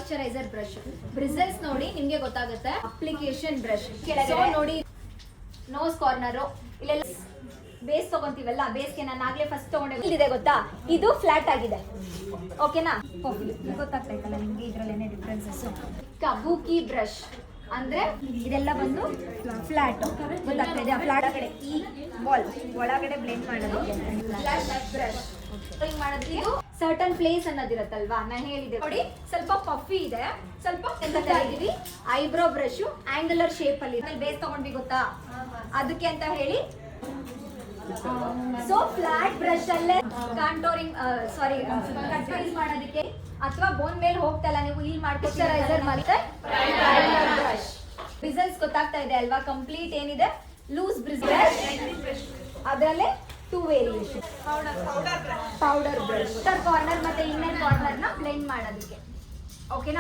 Moisturiser brush. Bristles ನೋಡಿ ನಿಮ್ಗೆ ಗೊತ್ತಾಗುತ್ತೆ. ಅಪ್ಲಿಕೇಶನ್ ಬ್ರಷ್ ಕೆಳಗಡೆ ನೋಡಿ ನೋಸ್ ಕಾರ್ನರ್ ಇಲ್ಲೆಲ್ಲ ಬೇಸ್ ತಗೊಂತೀವಲ್ಲ, ಬೇಸ್ಗೆ ನಾನು ಆಗ್ಲೇ ಫಸ್ಟ್ ತಗೊಂಡೆ. ಇಲ್ಲಿದೆ ಗೊತ್ತಾ, ಇದು ಫ್ಲಾಟ್ ಆಗಿದೆ. ಓಕೆನಾ, ಗೊತ್ತಾಗ್ತೈತಲ್ಲ ನಿಮ್ಗೆ ಇದ್ರಲ್ಲೇನೆ ಡಿಫ್ರೆನ್ಸಸ್. ಕಬೂಕಿ ಬ್ರಷ್ ಅಂದ್ರೆ ಇದೆಲ್ಲ ಬಂದು ಫ್ಲಾಟ್ ಗೊತ್ತಾಗ್ತಾ ಇದೆ. ಫ್ಲಾಟ್ ಒಳಗಡೆ ಈ ಬಾಲ್ ಒಳಗಡೆ ಬ್ಲೆಂಡ್ ಮಾಡೋದಕ್ಕೆ ಬ್ರಷ್ ಮಾಡೋದಕ್ಕೆ ಸರ್ಟನ್ ಪ್ಲೇಸ್ ಅನ್ನೋದಿರತ್ತಲ್ವಾ, ನಾನು ಹೇಳಿದೆ ನೋಡಿ. ಸ್ವಲ್ಪ ಪಫಿ ಇದೆ, ಸ್ವಲ್ಪ ಎಂತ ಇದೀವಿ. ಐಬ್ರೋ ಬ್ರಷ್ ಆಂಗುಲರ್ ಶೇಪ್ ಅಲ್ಲಿ ಬೇಸ್ ತಗೊಂಡ್ವಿ ಗೊತ್ತಾ, ಅದಕ್ಕೆ ಅಂತ ಹೇಳಿ. ಸೊ ಫ್ಲಾಟ್ ಬ್ರಷ್ ಅಲ್ಲೇ ಕಾಂಟೋರಿಂಗ್ ಕಟ್ರೈಸ್ ಮಾಡೋದಕ್ಕೆ ಅಥವಾ ಬೋನ್ ಮೇಲೆ ಹೋಗ್ತಲ್ಲ ನೀವು ಇಲ್ಲಿ ಮಾಯಿಶ್ಚರೈಸರ್ ಮತ್ತೆ ಬ್ರಷ್. ಬ್ರಿಸಲ್ಸ್ ಗೊತ್ತಾಗ್ತಾ ಇದೆ ಅಲ್ವಾ, ಕಂಪ್ಲೀಟ್ ಏನಿದೆ ಲೂಸ್ ಬ್ರಿಸಲ್ಸ್. ಅದರಲ್ಲೇ 2 ವೇರಿಯೇಷನ್. ಪೌಡರ್ ಬ್ರಷ್ ಕಾರ್ನರ್ ಮತ್ತೆ ಇನ್ನರ್ ಕಾರ್ನರ್ ನ ಬ್ಲೆಂಡ್ ಮಾಡೋದಕ್ಕೆ. ಓಕೆನಾ.